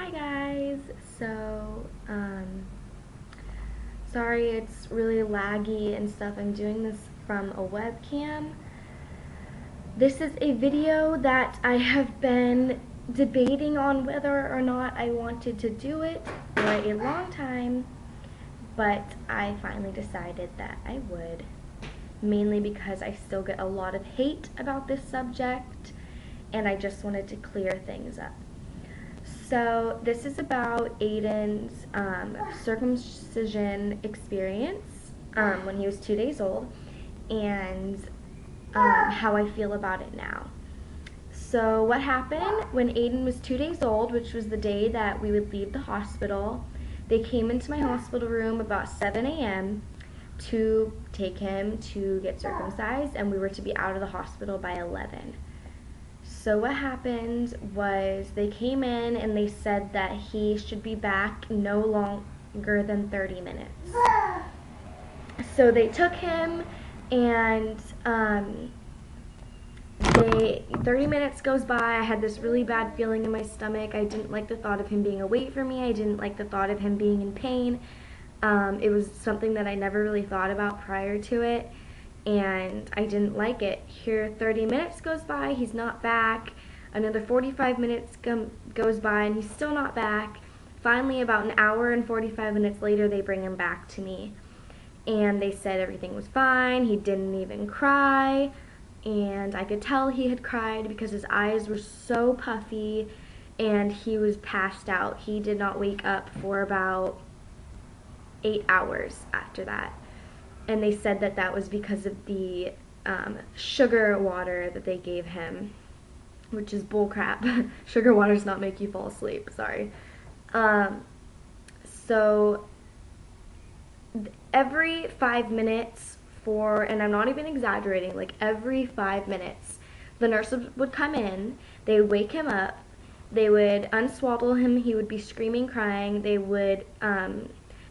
Hi guys. So, sorry it's really laggy and stuff. I'm doing this from a webcam. This is a video that I have been debating on whether or not I wanted to do it for a long time, but I finally decided that I would, mainly because I still get a lot of hate about this subject, and I just wanted to clear things up. So this is about Aiden's circumcision experience when he was 2 days old, and how I feel about it now. So what happened when Aiden was 2 days old, which was the day that we would leave the hospital, they came into my hospital room about 7 a.m. to take him to get circumcised, and we were to be out of the hospital by 11. So what happened was they came in and they said that he should be back no longer than 30 minutes. So they took him, and 30 minutes goes by. I had this really bad feeling in my stomach. I didn't like the thought of him being away from me. I didn't like the thought of him being in pain. It was something that I never really thought about prior to it, and I didn't like it. Here 30 minutes goes by, he's not back. Another 45 minutes goes by and he's still not back. Finally, about an hour and 45 minutes later, they bring him back to me, and they said everything was fine. He didn't even cry, and I could tell he had cried because his eyes were so puffy and he was passed out. He did not wake up for about 8 hours after that. And they said that that was because of the sugar water that they gave him, which is bullcrap. Sugar water does not make you fall asleep, sorry. So every 5 minutes and I'm not even exaggerating, like every 5 minutes, the nurse would come in, they would wake him up, they would unswaddle him, he would be screaming, crying, they would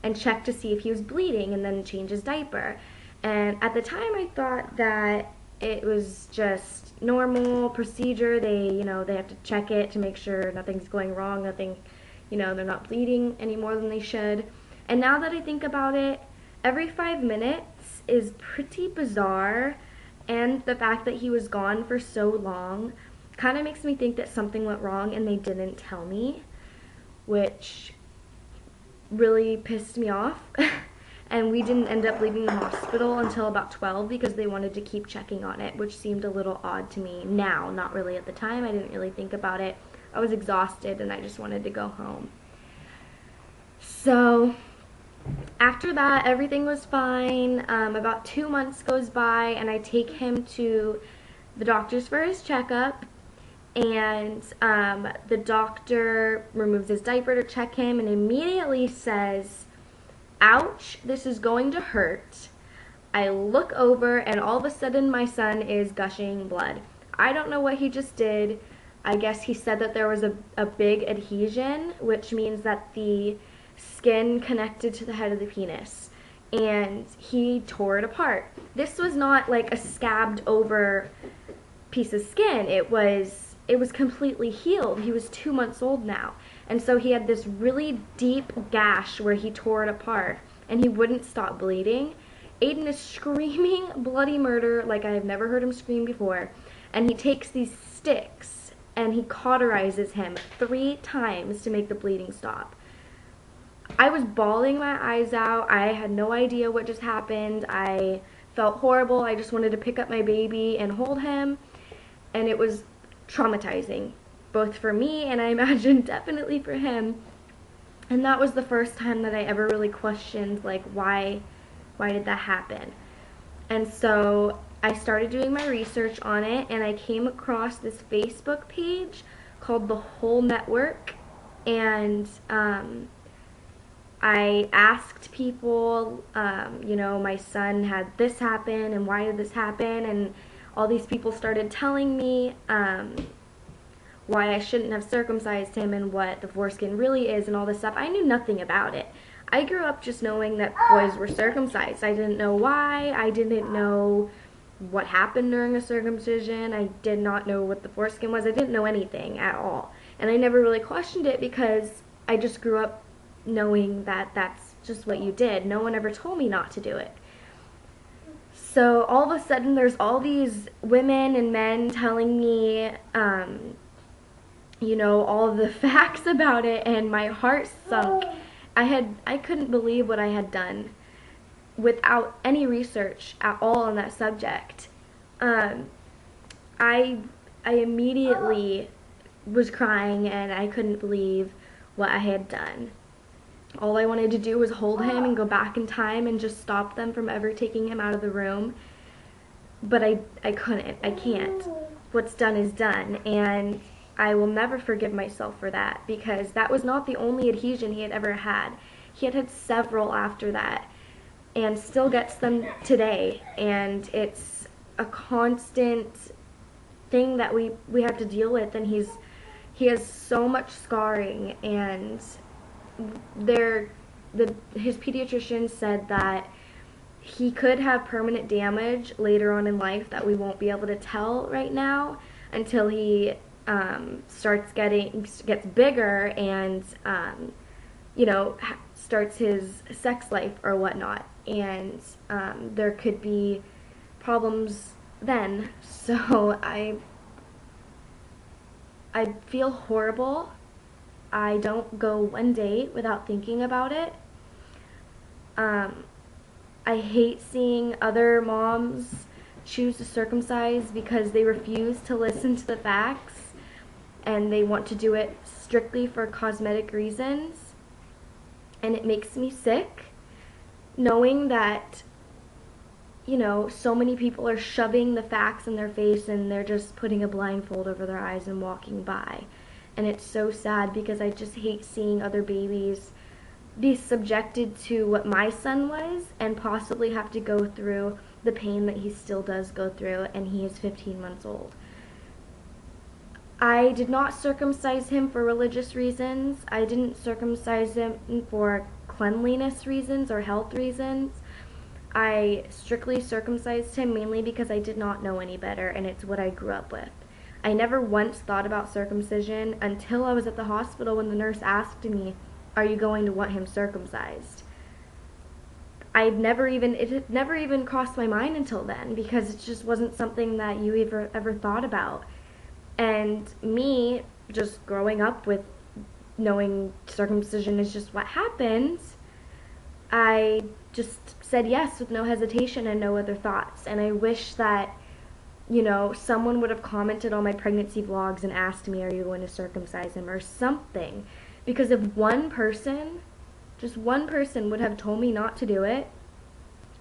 and check to see if he was bleeding, and then change his diaper. And at the time I thought that it was just normal procedure. They have to check it to make sure nothing's going wrong, they're not bleeding any more than they should. And now that I think about it, every 5 minutes is pretty bizarre, and the fact that he was gone for so long kind of makes me think that something went wrong and they didn't tell me, which really pissed me off. And we didn't end up leaving the hospital until about 12 because they wanted to keep checking on it, which seemed a little odd to me now, not really at the time. I didn't really think about it. I was exhausted and I just wanted to go home. So after that, everything was fine. About 2 months goes by and I take him to the doctor's for his checkup. And the doctor removes his diaper to check him and immediately says, "Ouch, this is going to hurt." I look over and all of a sudden my son is gushing blood. I don't know what he just did. I guess he said that there was a big adhesion, which means that the skin connected to the head of the penis, and he tore it apart. This was not like a scabbed over piece of skin. It was completely healed. He was 2 months old now. And so he had this really deep gash where he tore it apart and he wouldn't stop bleeding. Aiden is screaming bloody murder like I have never heard him scream before. And he takes these sticks and he cauterizes him 3 times to make the bleeding stop. I was bawling my eyes out. I had no idea what just happened. I felt horrible. I just wanted to pick up my baby and hold him. And it was traumatizing, both for me and I imagine definitely for him. And that was the first time that I ever really questioned, like, why did that happen? And so I started doing my research on it, and I came across this Facebook page called The Whole Network, and I asked people, my son had this happen and why did this happen, and all these people started telling me why I shouldn't have circumcised him and what the foreskin really is and all this stuff. I knew nothing about it. I grew up just knowing that boys were circumcised. I didn't know why. I didn't know what happened during a circumcision. I did not know what the foreskin was. I didn't know anything at all. And I never really questioned it because I just grew up knowing that that's just what you did. No one ever told me not to do it. So all of a sudden there's all these women and men telling me, you know, all of the facts about it, and my heart sunk. I couldn't believe what I had done without any research at all on that subject. I immediately was crying and I couldn't believe what I had done. All I wanted to do was hold him and go back in time and just stop them from ever taking him out of the room. But I couldn't. I can't. What's done is done, and I will never forgive myself for that, because that was not the only adhesion he had ever had. He had had several after that and still gets them today, and it's a constant thing that we have to deal with, and he has so much scarring, and his pediatrician said that he could have permanent damage later on in life that we won't be able to tell right now until he gets bigger and you know, starts his sex life or whatnot, and there could be problems then. So I feel horrible. I don't go one day without thinking about it. I hate seeing other moms choose to circumcise because they refuse to listen to the facts and they want to do it strictly for cosmetic reasons. And it makes me sick knowing that, you know, so many people are shoving the facts in their face and they're just putting a blindfold over their eyes and walking by. And it's so sad because I just hate seeing other babies be subjected to what my son was and possibly have to go through the pain that he still does go through, and he is 15 months old. I did not circumcise him for religious reasons. I didn't circumcise him for cleanliness reasons or health reasons. I strictly circumcised him mainly because I did not know any better, and it's what I grew up with. I never once thought about circumcision until I was at the hospital when the nurse asked me, "Are you going to want him circumcised?" It had never even crossed my mind until then, because it just wasn't something that you ever thought about. And me, just growing up with knowing circumcision is just what happens, I just said yes with no hesitation and no other thoughts. And I wish that, you know, someone would have commented on my pregnancy vlogs and asked me, "Are you going to circumcise him?" or something. Because if one person, just one person, would have told me not to do it,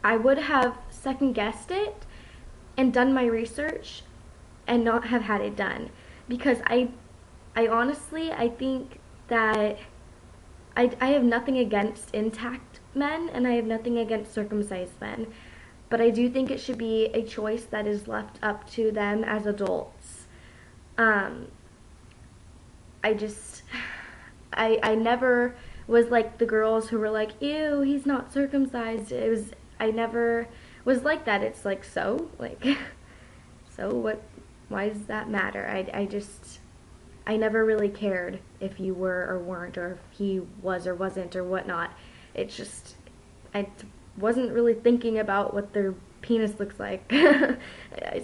I would have second guessed it and done my research and not have had it done. Because I honestly, I think that I have nothing against intact men and I have nothing against circumcised men. But I do think it should be a choice that is left up to them as adults. I never was like the girls who were like, "Ew, he's not circumcised." I never was like that. It's like, so what, why does that matter? I never really cared if you were or weren't, or if he was or wasn't or whatnot. It's just, I wasn't really thinking about what their penis looks like.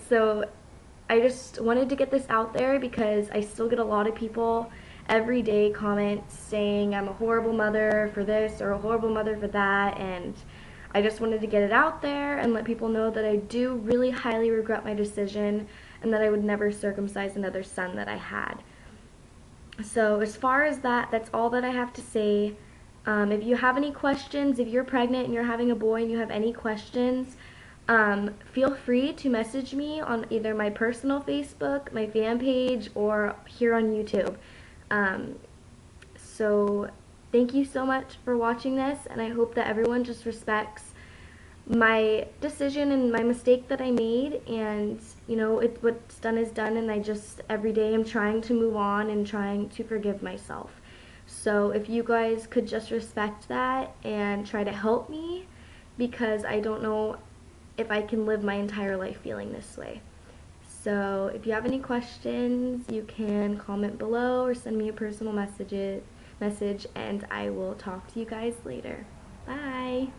So I just wanted to get this out there because I still get a lot of people every day comments saying I'm a horrible mother for this or a horrible mother for that, and I just wanted to get it out there and let people know that I do really highly regret my decision and that I would never circumcise another son that I had. So as far as that, that's all that I have to say. If you have any questions, if you're pregnant and you're having a boy and you have any questions, feel free to message me on either my personal Facebook, my fan page, or here on YouTube. So thank you so much for watching this, and I hope that everyone just respects my decision and my mistake that I made, and you know, what's done is done, and I just every day am trying to move on and trying to forgive myself. So if you guys could just respect that and try to help me, because I don't know if I can live my entire life feeling this way. So if you have any questions, you can comment below or send me a personal message, and I will talk to you guys later. Bye!